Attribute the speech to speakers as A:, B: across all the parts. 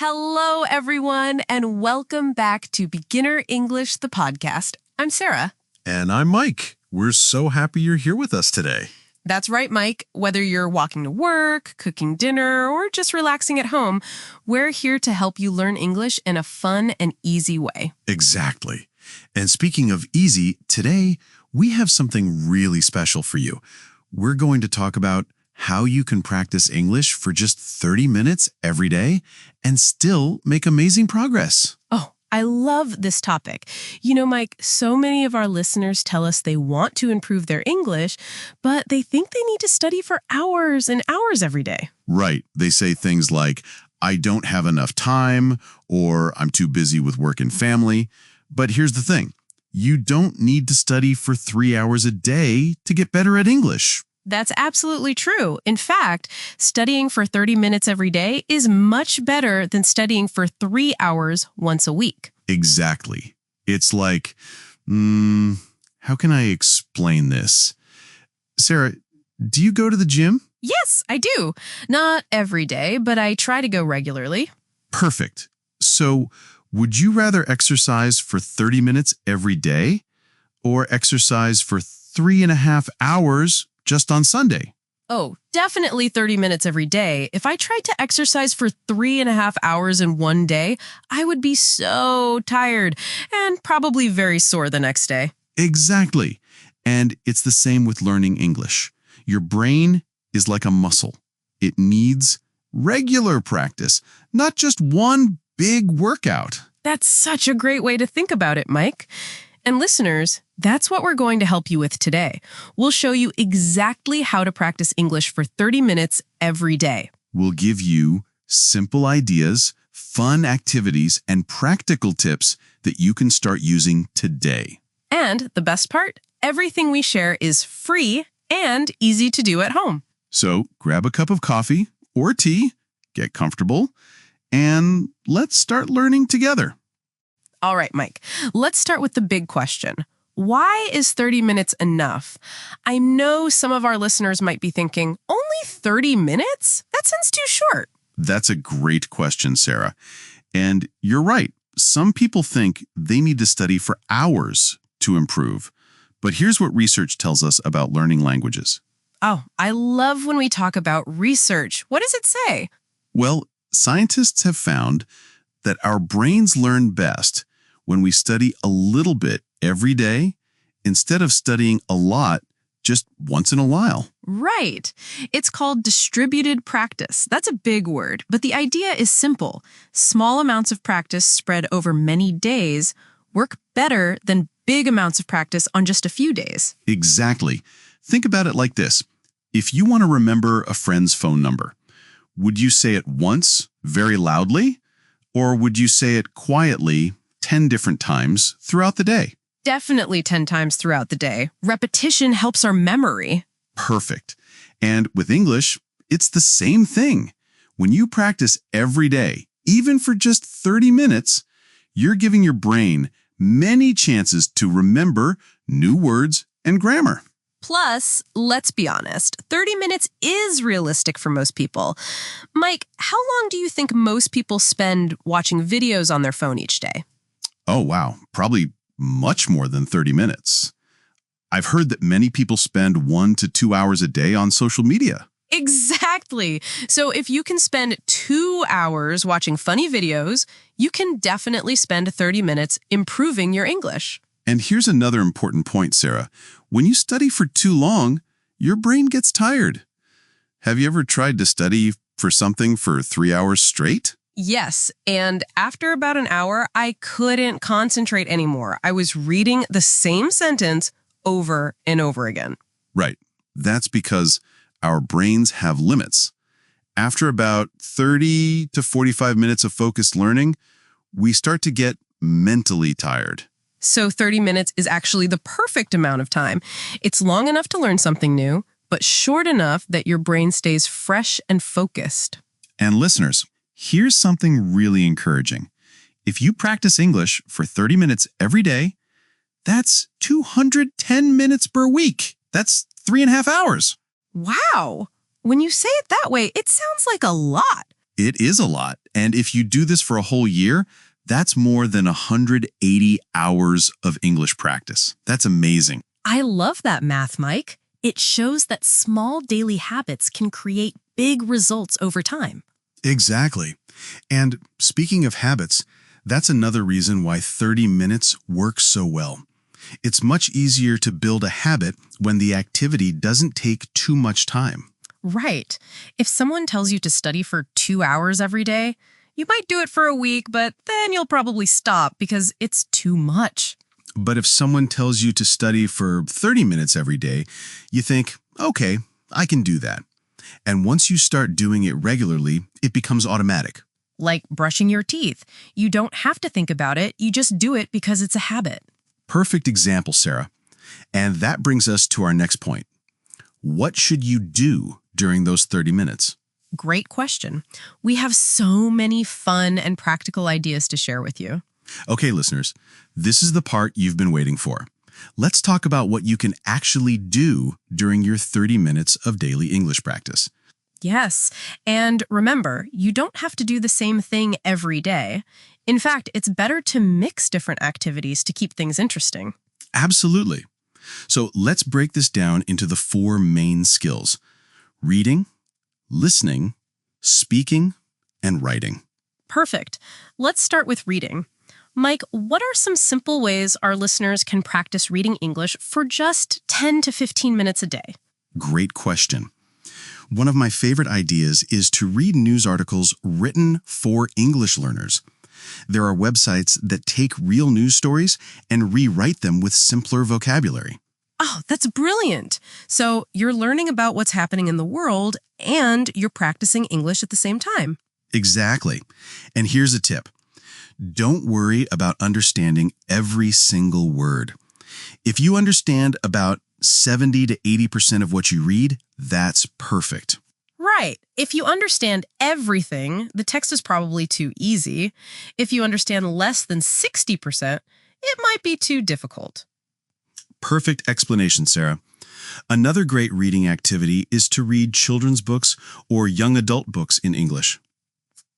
A: Hello, everyone, and welcome back to Beginner English, the podcast. I'm Sarah.
B: And I'm Mike. We're so happy you're here with us today.
A: That's right, Mike. Whether you're walking to work, cooking dinner, or just relaxing at home, we're here to help you learn English in a fun and easy way.
B: Exactly. And speaking of easy, today we have something really special for you. We're going to talk about how you can practice English for just 30 minutes every day and still make amazing progress.
A: Oh, I love this topic. You know, Mike, so many of our listeners tell us they want to improve their English, but they think they need to study for hours and hours every day.
B: Right. They say things like, I don't have enough time, or I'm too busy with work and family. But here's the thing. You don't need to study for 3 hours a day to get better at English.
A: That's absolutely true. In fact, studying for 30 minutes every day is much better than studying for 3 hours once a week.
B: Exactly. It's like, how can I explain this? Sarah, do you go to the gym?
A: Yes, I do. Not every day, but I try to go regularly.
B: Perfect. So, would you rather exercise for 30 minutes every day or exercise for 3.5 hours just on Sunday?
A: Oh, definitely 30 minutes every day. If I tried to exercise for 3.5 hours in one day, I would be so tired and probably very sore the next day.
B: Exactly. And it's the same with learning English. Your brain is like a muscle. It needs regular practice, not just one big workout.
A: That's such a great way to think about it, Mike. And listeners, that's what we're going to help you with today. We'll show you exactly how to practice English for 30 minutes every day.
B: We'll give you simple ideas, fun activities, and practical tips that you can start using today.
A: And the best part, everything we share is free and easy to do at home.
B: So grab a cup of coffee or tea, get comfortable, and let's start learning together.
A: All right, Mike, let's start with the big question. Why is 30 minutes enough? I know some of our listeners might be thinking, only 30 minutes? That sounds too short.
B: That's a great question, Sarah. And you're right. Some people think they need to study for hours to improve. But here's what research tells us about learning languages.
A: Oh, I love when we talk about research. What does it say?
B: Well, scientists have found that our brains learn best when we study a little bit every day instead of studying a lot just once in a while.
A: Right. It's called distributed practice. That's a big word, but the idea is simple. Small amounts of practice spread over many days work better than big amounts of practice on just a few days.
B: Exactly. Think about it like this. If you want to remember a friend's phone number, would you say it once, very loudly, or would you say it quietly 10 different times throughout the day?
A: Definitely 10 times throughout the day. Repetition helps our memory.
B: Perfect. And with English, it's the same thing. When you practice every day, even for just 30 minutes, you're giving your brain many chances to remember new words and grammar.
A: Plus, let's be honest, 30 minutes is realistic for most people. Mike, how long do you think most people spend watching videos on their phone each day?
B: Oh, wow. Probably much more than 30 minutes. I've heard that many people spend 1 to 2 hours a day on social media.
A: Exactly. So if you can spend 2 hours watching funny videos, you can definitely spend 30 minutes improving your English.
B: And here's another important point, Sarah. When you study for too long, your brain gets tired. Have you ever tried to study for something for 3 hours straight?
A: Yes, and after about an hour, I couldn't concentrate anymore. I was reading the same sentence over and over again.
B: Right. That's because our brains have limits. After about 30 to 45 minutes of focused learning, we start to get mentally tired.
A: So 30 minutes is actually the perfect amount of time. It's long enough to learn something new, but short enough that your brain stays fresh and focused.
B: And listeners, here's something really encouraging. If you practice English for 30 minutes every day, that's 210 minutes per week. That's 3.5 hours.
A: Wow. When you say it that way, it sounds like a lot.
B: It is a lot. And if you do this for a whole year, that's more than 180 hours of English practice. That's amazing.
A: I love that math, Mike. It shows that small daily habits can create big results over time.
B: Exactly. And speaking of habits, that's another reason why 30 minutes works so well. It's much easier to build a habit when the activity doesn't take too much time.
A: Right. If someone tells you to study for 2 hours every day, you might do it for a week, but then you'll probably stop because it's too much.
B: But if someone tells you to study for 30 minutes every day, you think, okay, I can do that. And once you start doing it regularly, it becomes automatic.
A: Like brushing your teeth. You don't have to think about it, you just do it because it's a habit.
B: Perfect example, Sarah. And that brings us to our next point. What should you do during those 30 minutes?
A: Great question. We have so many fun and practical ideas to share with you.
B: Okay, listeners, this is the part you've been waiting for. Let's talk about what you can actually do during your 30 minutes of daily English practice.
A: Yes, and remember, you don't have to do the same thing every day. In fact, it's better to mix different activities to keep things interesting.
B: Absolutely. So let's break this down into the 4 main skills: reading, listening, speaking, and writing.
A: Perfect. Let's start with reading. Mike, what are some simple ways our listeners can practice reading English for just 10 to 15 minutes a day?
B: Great question. One of my favorite ideas is to read news articles written for English learners. There are websites that take real news stories and rewrite them with simpler vocabulary.
A: Oh, that's brilliant. So you're learning about what's happening in the world and you're practicing English at the same time.
B: Exactly. And here's a tip. Don't worry about understanding every single word. If you understand about 70 to 80% of what you read, that's perfect.
A: Right. If you understand everything, the text is probably too easy. If you understand less than 60%, it might be too difficult.
B: Perfect explanation, Sarah. Another great reading activity is to read children's books or young adult books in English.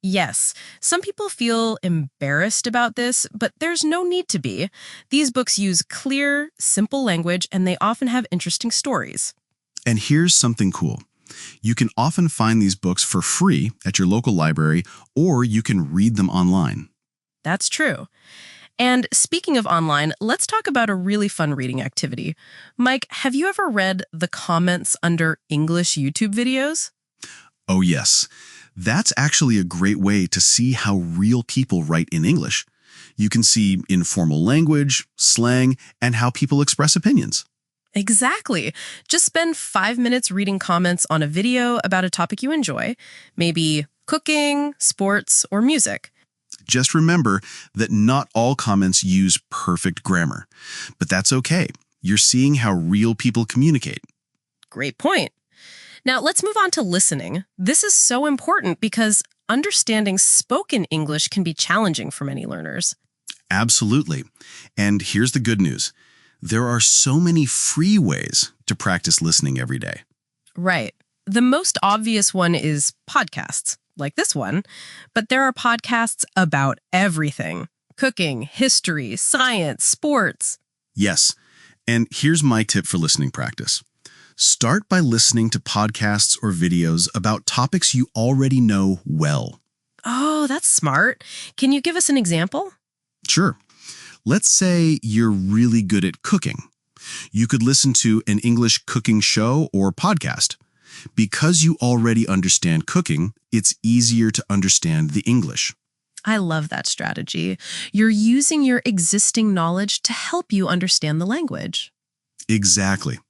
A: Yes, some people feel embarrassed about this, but there's no need to be. These books use clear, simple language, and they often have interesting stories.
B: And here's something cool. You can often find these books for free at your local library, or you can read them online.
A: That's true. And speaking of online, let's talk about a really fun reading activity. Mike, have you ever read the comments under English YouTube videos?
B: Oh, yes. That's actually a great way to see how real people write in English. You can see informal language, slang, and how people express opinions.
A: Exactly. Just spend 5 minutes reading comments on a video about a topic you enjoy, maybe cooking, sports, or music.
B: Just remember that not all comments use perfect grammar, but that's okay. You're seeing how real people communicate.
A: Great point. Now, let's move on to listening. This is so important because understanding spoken English can be challenging for many learners.
B: Absolutely. And here's the good news. There are so many free ways to practice listening every day.
A: Right. The most obvious one is podcasts, like this one, but there are podcasts about everything: cooking, history, science, sports.
B: Yes. And here's my tip for listening practice. Start by listening to podcasts or videos about topics you already know well.
A: Oh, that's smart. Can you give us an example?
B: Sure. Let's say you're really good at cooking. You could listen to an English cooking show or podcast. Because you already understand cooking, it's easier to understand the English.
A: I love that strategy. You're using your existing knowledge to help you understand the language.
B: Exactly.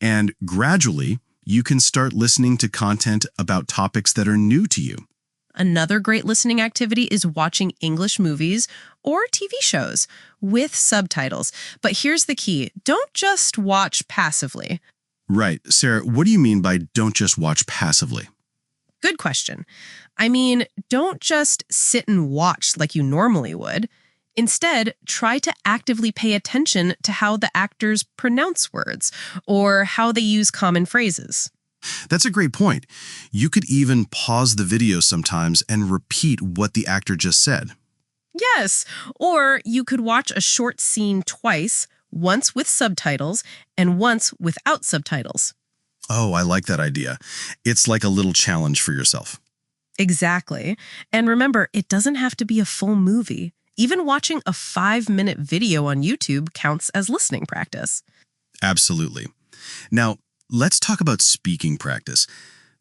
B: And gradually, you can start listening to content about topics that are new to you.
A: Another great listening activity is watching English movies or TV shows with subtitles. But here's the key. Don't just watch passively.
B: Right. Sarah, what do you mean by don't just watch passively?
A: Good question. I mean, don't just sit and watch like you normally would. Instead, try to actively pay attention to how the actors pronounce words or how they use common phrases.
B: That's a great point. You could even pause the video sometimes and repeat what the actor just said.
A: Yes, or you could watch a short scene twice, once with subtitles and once without subtitles.
B: Oh, I like that idea. It's like a little challenge for yourself.
A: Exactly. And remember, it doesn't have to be a full movie. Even watching a 5-minute video on YouTube counts as listening practice.
B: Absolutely. Now, let's talk about speaking practice.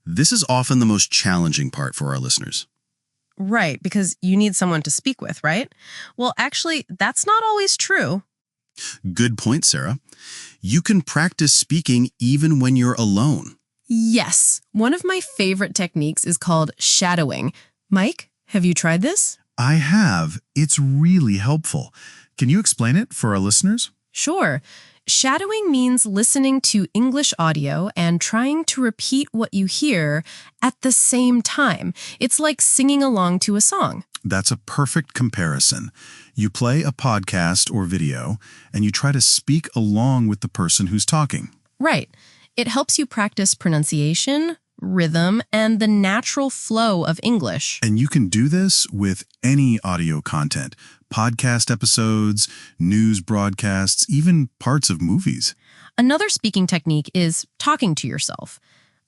B: This is often the most challenging part for our listeners.
A: Right, because you need someone to speak with, right? Well, actually, that's not always true.
B: Good point, Sarah. You can practice speaking even when you're alone.
A: Yes, one of my favorite techniques is called shadowing. Mike, have you tried this?
B: I have. It's really helpful. Can you explain it for our listeners?
A: Sure. Shadowing means listening to English audio and trying to repeat what you hear at the same time. It's like singing along to a song.
B: That's a perfect comparison. You play a podcast or video, and you try to speak along with the person who's talking.
A: Right. It helps you practice pronunciation, rhythm, and the natural flow of English.
B: And you can do this with any audio content, podcast episodes, news broadcasts, even parts of movies.
A: Another speaking technique is talking to yourself.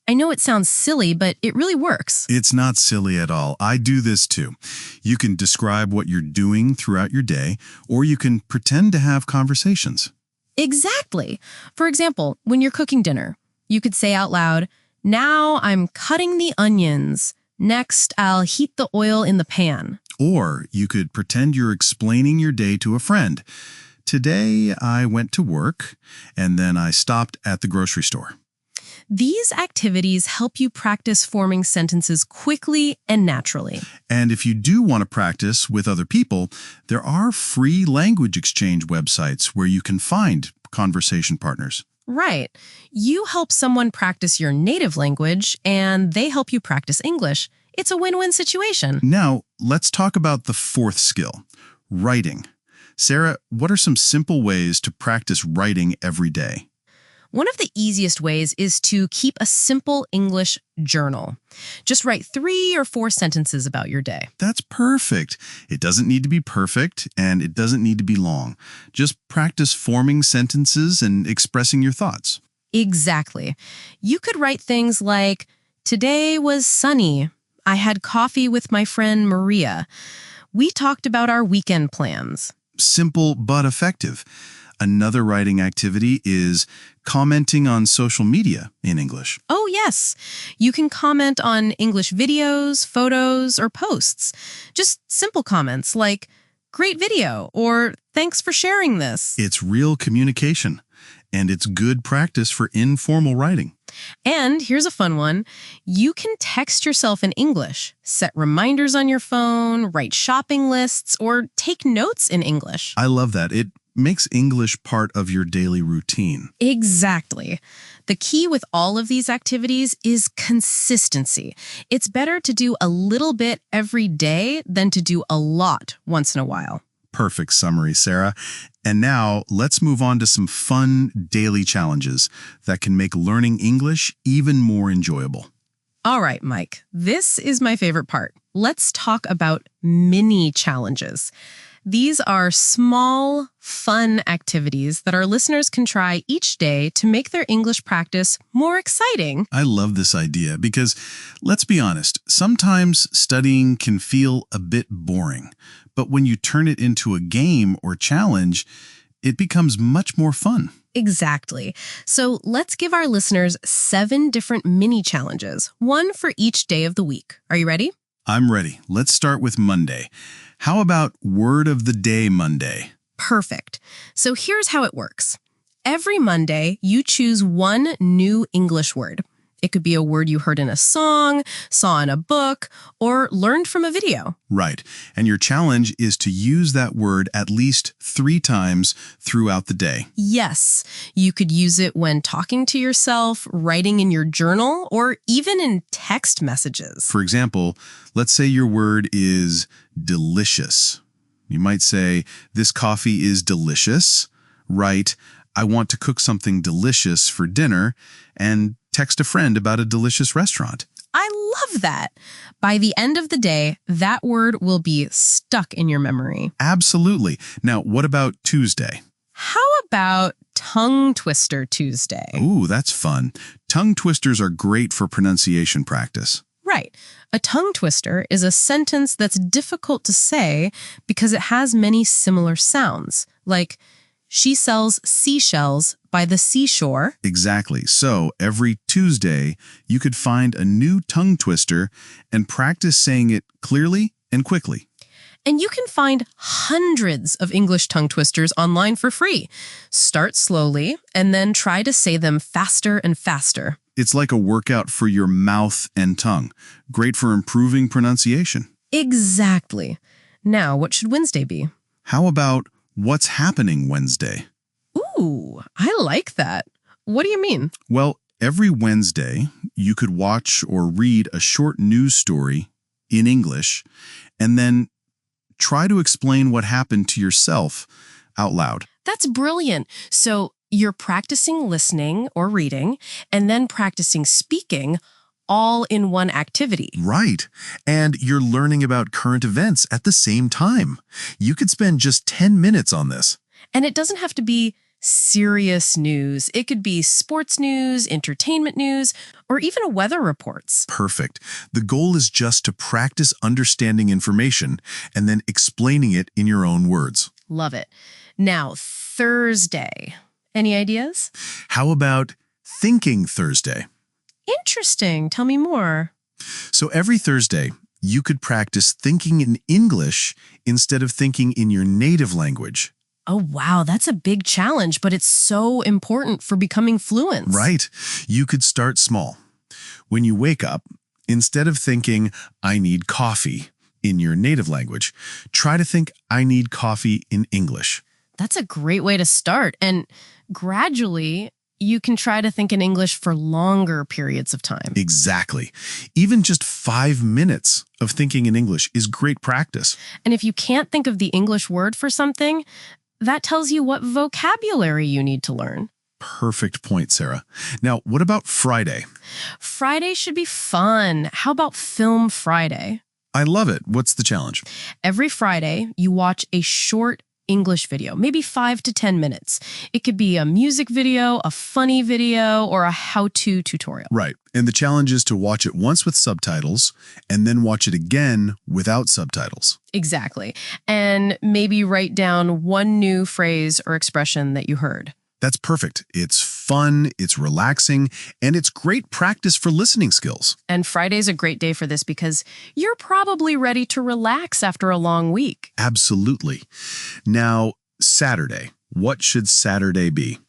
A: I know it sounds silly, but it really works.
B: It's not silly at all. I do this too. You can describe what you're doing throughout your day, or you can pretend to have conversations.
A: Exactly. For example, when you're cooking dinner, you could say out loud, "Now I'm cutting the onions. Next, I'll heat the oil in the pan."
B: Or you could pretend you're explaining your day to a friend. Today, I went to work, and then I stopped at the grocery store.
A: These activities help you practice forming sentences quickly and naturally.
B: And if you do want to practice with other people, there are free language exchange websites where you can find conversation partners.
A: Right. You help someone practice your native language, and they help you practice English. It's a win-win situation.
B: Now, let's talk about the fourth skill, writing. Sarah, what are some simple ways to practice writing every day?
A: One of the easiest ways is to keep a simple English journal. Just write 3 or 4 sentences about your day.
B: That's perfect. It doesn't need to be perfect, and it doesn't need to be long. Just practice forming sentences and expressing your thoughts.
A: Exactly. You could write things like, "Today was sunny. I had coffee with my friend Maria. We talked about our weekend plans."
B: Simple but effective. Another writing activity is commenting on social media in English.
A: Oh, yes. You can comment on English videos, photos, or posts. Just simple comments like, "Great video," or "Thanks for sharing this."
B: It's real communication, and it's good practice for informal writing.
A: And here's a fun one. You can text yourself in English, set reminders on your phone, write shopping lists, or take notes in English.
B: I love that. It makes English part of your daily routine.
A: Exactly. The key with all of these activities is consistency. It's better to do a little bit every day than to do a lot once in a while.
B: Perfect summary, Sarah. And now let's move on to some fun daily challenges that can make learning English even more enjoyable.
A: All right, Mike, this is my favorite part. Let's talk about mini challenges. These are small, fun activities that our listeners can try each day to make their English practice more exciting.
B: I love this idea because, let's be honest, sometimes studying can feel a bit boring. But when you turn it into a game or challenge, it becomes much more fun.
A: Exactly. So let's give our listeners 7 different mini challenges, one for each day of the week. Are you ready?
B: I'm ready. Let's start with Monday. How about Word of the Day Monday?
A: Perfect. So here's how it works. Every Monday, you choose one new English word. It could be a word you heard in a song, saw in a book, or learned from a video.
B: Right. And your challenge is to use that word at least 3 times throughout the day.
A: Yes, you could use it when talking to yourself, writing in your journal, or even in text messages.
B: For example, let's say your word is delicious. You might say, "This coffee is delicious." Write, "I want to cook something delicious for dinner," and text a friend about a delicious restaurant.
A: I love that. By the end of the day, that word will be stuck in your memory.
B: Absolutely. Now, what about Tuesday?
A: How about Tongue Twister Tuesday?
B: Ooh, that's fun. Tongue twisters are great for pronunciation practice.
A: Right. A tongue twister is a sentence that's difficult to say because it has many similar sounds, like she sells seashells by the seashore.
B: Exactly. So every Tuesday, you could find a new tongue twister and practice saying it clearly and quickly.
A: And you can find hundreds of English tongue twisters online for free. Start slowly and then try to say them faster and faster.
B: It's like a workout for your mouth and tongue. Great for improving pronunciation.
A: Exactly. Now, what should Wednesday be?
B: How about what's happening Wednesday?
A: Ooh, I like that. What do you mean?
B: Well, every Wednesday, you could watch or read a short news story in English and then try to explain what happened to yourself out loud.
A: That's brilliant. So you're practicing listening or reading and then practicing speaking all in one activity.
B: Right. And you're learning about current events at the same time. You could spend just 10 minutes on this.
A: And it doesn't have to be serious news. It could be sports news, entertainment news, or even weather reports.
B: Perfect. The goal is just to practice understanding information and then explaining it in your own words.
A: Love it. Now, Thursday. Any ideas?
B: How about Thinking Thursday?
A: Interesting. Tell me more.
B: So every Thursday, you could practice thinking in English instead of thinking in your native language.
A: Oh, wow. That's a big challenge, but it's so important for becoming fluent.
B: Right. You could start small. When you wake up, instead of thinking, I need coffee in your native language, try to think, I need coffee in English.
A: That's a great way to start. And gradually, you can try to think in English for longer periods of time.
B: Exactly. Even just 5 minutes of thinking in English is great practice.
A: And if you can't think of the English word for something, that tells you what vocabulary you need to learn.
B: Perfect point, Sarah. Now, what about Friday?
A: Friday should be fun. How about Film Friday?
B: I love it. What's the challenge?
A: Every Friday, you watch a short English video, maybe 5 to 10 minutes. It could be a music video, a funny video, or a how-to tutorial.
B: Right. And the challenge is to watch it once with subtitles and then watch it again without subtitles.
A: Exactly. And maybe write down one new phrase or expression that you heard.
B: That's perfect. It's fun, it's relaxing, and it's great practice for listening skills.
A: And Friday's a great day for this because you're probably ready to relax after a long week.
B: Absolutely. Now, Saturday. What should Saturday be?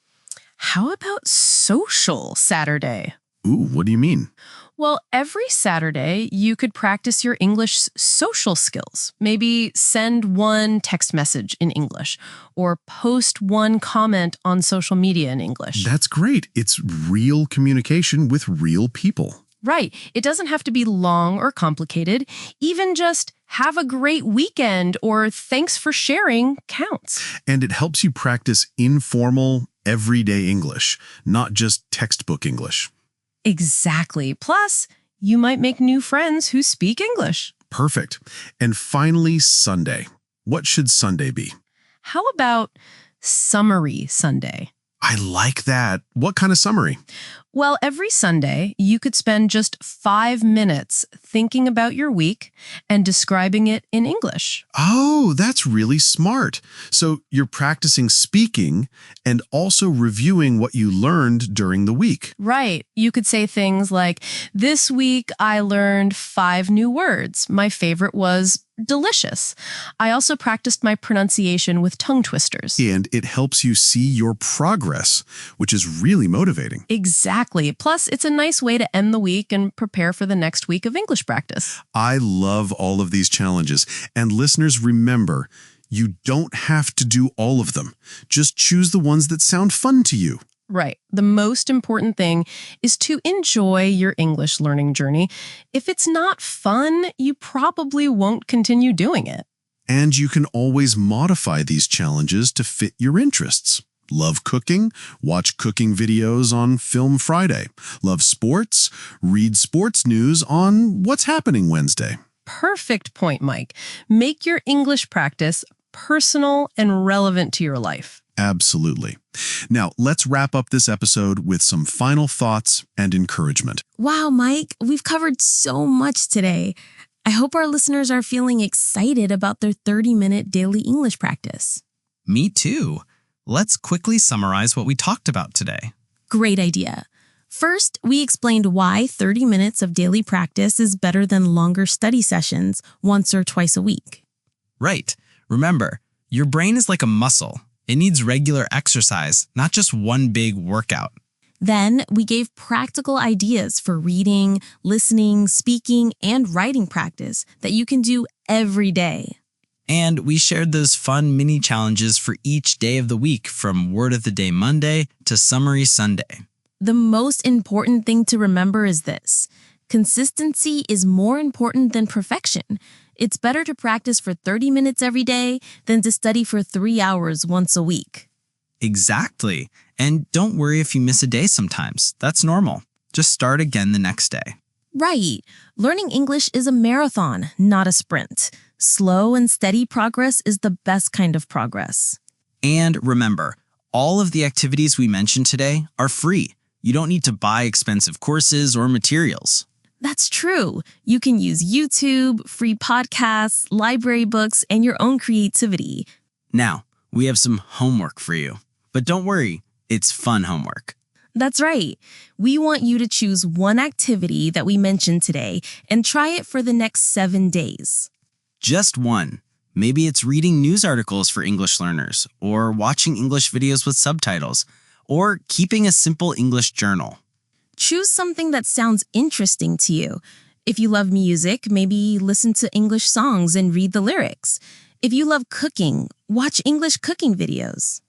A: How about Social Saturday?
B: Ooh, what do you mean?
A: Well, every Saturday, you could practice your English social skills. Maybe send one text message in English or post one comment on social media in English.
B: That's great. It's real communication with real people.
A: Right. It doesn't have to be long or complicated. Even just have a great weekend or thanks for sharing counts.
B: And it helps you practice informal, everyday English, not just textbook English.
A: Exactly. Plus, you might make new friends who speak English.
B: Perfect. And finally, Sunday. What should Sunday be?
A: How about Summary Sunday?
B: I like that. What kind of summary?
A: Well, every Sunday, you could spend just 5 minutes thinking about your week and describing it in English.
B: Oh, that's really smart. So you're practicing speaking and also reviewing what you learned during the week.
A: Right. You could say things like, this week I learned 5 new words. My favorite was delicious. I also practiced my pronunciation with tongue twisters.
B: And it helps you see your progress, which is really motivating.
A: Exactly. Plus, it's a nice way to end the week and prepare for the next week of English practice.
B: I love all of these challenges. And listeners, remember, you don't have to do all of them. Just choose the ones that sound fun to you.
A: Right. The most important thing is to enjoy your English learning journey. If it's not fun, you probably won't continue doing it.
B: And you can always modify these challenges to fit your interests. Love cooking? Watch cooking videos on Film Friday. Love sports? Read sports news on What's Happening Wednesday.
A: Perfect point, Mike. Make your English practice personal and relevant to your life.
B: Absolutely. Now, let's wrap up this episode with some final thoughts and encouragement.
C: Wow, Mike, we've covered so much today. I hope our listeners are feeling excited about their 30-minute daily English practice.
D: Me too. Let's quickly summarize what we talked about today.
C: Great idea. First, we explained why 30 minutes of daily practice is better than longer study sessions once or twice a week.
D: Right. Remember, your brain is like a muscle. It needs regular exercise, not just one big workout.
C: Then, we gave practical ideas for reading, listening, speaking, and writing practice that you can do every day.
D: And we shared those fun mini challenges for each day of the week, from Word of the Day Monday to Summary Sunday.
C: The most important thing to remember is this: consistency is more important than perfection. It's better to practice for 30 minutes every day than to study for 3 hours once a week.
D: Exactly. And don't worry if you miss a day sometimes. That's normal. Just start again the next day.
C: Right. Learning English is a marathon, not a sprint. Slow and steady progress is the best kind of progress.
D: And remember, all of the activities we mentioned today are free. You don't need to buy expensive courses or materials.
C: That's true. You can use YouTube, free podcasts, library books, and your own creativity.
D: Now, we have some homework for you. But don't worry, it's fun homework.
C: That's right. We want you to choose one activity that we mentioned today and try it for the next 7 days.
D: Just one. Maybe it's reading news articles for English learners, or watching English videos with subtitles, or keeping a simple English journal.
C: Choose something that sounds interesting to you. If you love music, maybe listen to English songs and read the lyrics. If you love cooking, watch English cooking videos.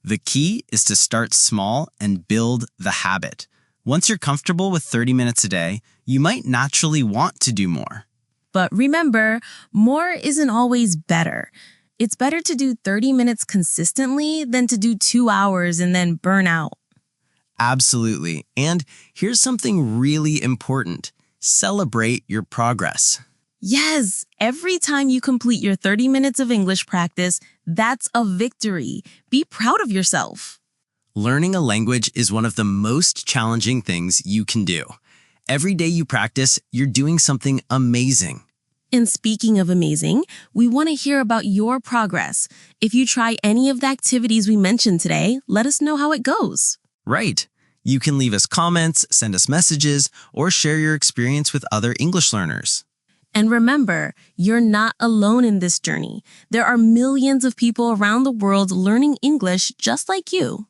D: The key is to start small and build the habit. Once you're comfortable with 30 minutes a day, you might naturally want to do more.
C: But remember, more isn't always better. It's better to do 30 minutes consistently than to do 2 hours and then burn out.
D: Absolutely. And here's something really important. Celebrate your progress.
C: Yes, every time you complete your 30 minutes of English practice, that's a victory. Be proud of yourself.
D: Learning a language is one of the most challenging things you can do. Every day you practice, you're doing something amazing.
C: And speaking of amazing, we want to hear about your progress. If you try any of the activities we mentioned today, let us know how it goes.
D: Right. You can leave us comments, send us messages, or share your experience with other English learners.
C: And remember, you're not alone in this journey. There are millions of people around the world learning English just like you.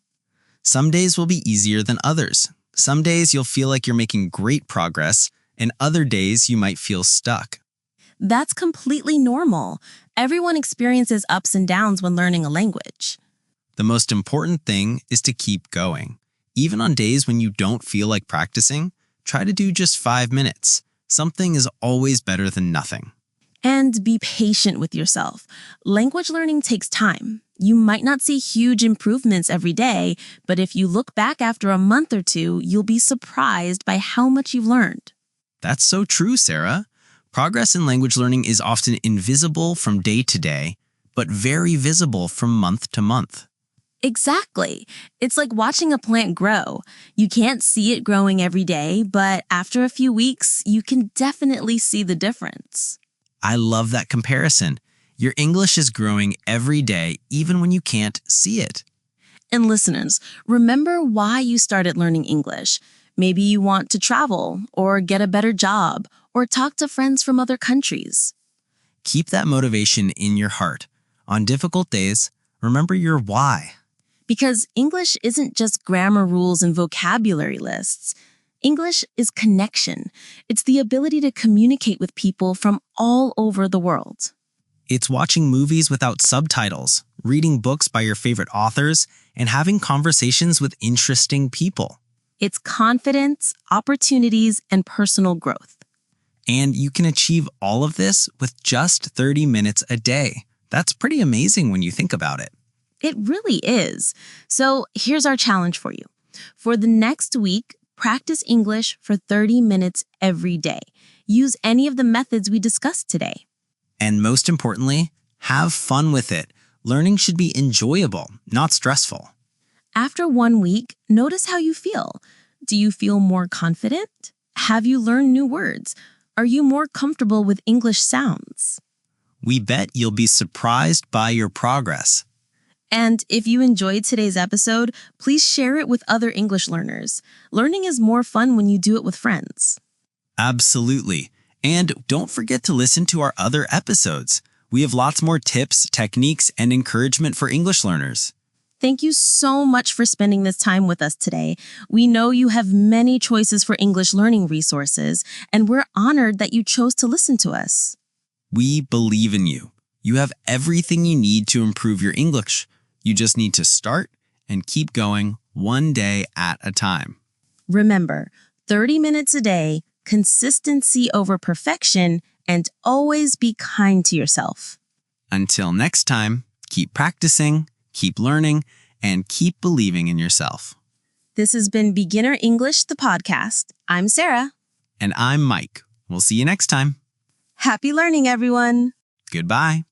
D: Some days will be easier than others. Some days you'll feel like you're making great progress, and other days you might feel stuck.
C: That's completely normal. Everyone experiences ups and downs when learning a language.
D: The most important thing is to keep going. Even on days when you don't feel like practicing, try to do just 5 minutes. Something is always better than nothing.
C: And be patient with yourself. Language learning takes time. You might not see huge improvements every day, but if you look back after a month or two, you'll be surprised by how much you've learned.
D: That's so true, Sarah. Progress in language learning is often invisible from day to day, but very visible from month to month.
C: Exactly. It's like watching a plant grow. You can't see it growing every day, but after a few weeks, you can definitely see the difference.
D: I love that comparison. Your English is growing every day, even when you can't see it.
C: And listeners, remember why you started learning English. Maybe you want to travel, or get a better job, or talk to friends from other countries.
D: Keep that motivation in your heart. On difficult days, remember your why.
C: Because English isn't just grammar rules and vocabulary lists. English is connection. It's the ability to communicate with people from all over the world.
D: It's watching movies without subtitles, reading books by your favorite authors, and having conversations with interesting people.
C: It's confidence, opportunities, and personal growth.
D: And you can achieve all of this with just 30 minutes a day. That's pretty amazing when you think about it.
C: It really is. So here's our challenge for you. For the next week, practice English for 30 minutes every day. Use any of the methods we discussed today.
D: And most importantly, have fun with it. Learning should be enjoyable, not stressful.
C: After 1 week, notice how you feel. Do you feel more confident? Have you learned new words? Are you more comfortable with English sounds?
D: We bet you'll be surprised by your progress.
C: And if you enjoyed today's episode, please share it with other English learners. Learning is more fun when you do it with friends.
D: Absolutely. And don't forget to listen to our other episodes. We have lots more tips, techniques, and encouragement for English learners.
C: Thank you so much for spending this time with us today. We know you have many choices for English learning resources, and we're honored that you chose to listen to us.
D: We believe in you. You have everything you need to improve your English. You just need to start and keep going one day at a time.
C: Remember, 30 minutes a day, consistency over perfection, and always be kind to yourself.
D: Until next time, keep practicing, keep learning, and keep believing in yourself.
C: This has been Beginner English, the podcast. I'm Sarah.
D: And I'm Mike. We'll see you next time.
C: Happy learning, everyone.
D: Goodbye.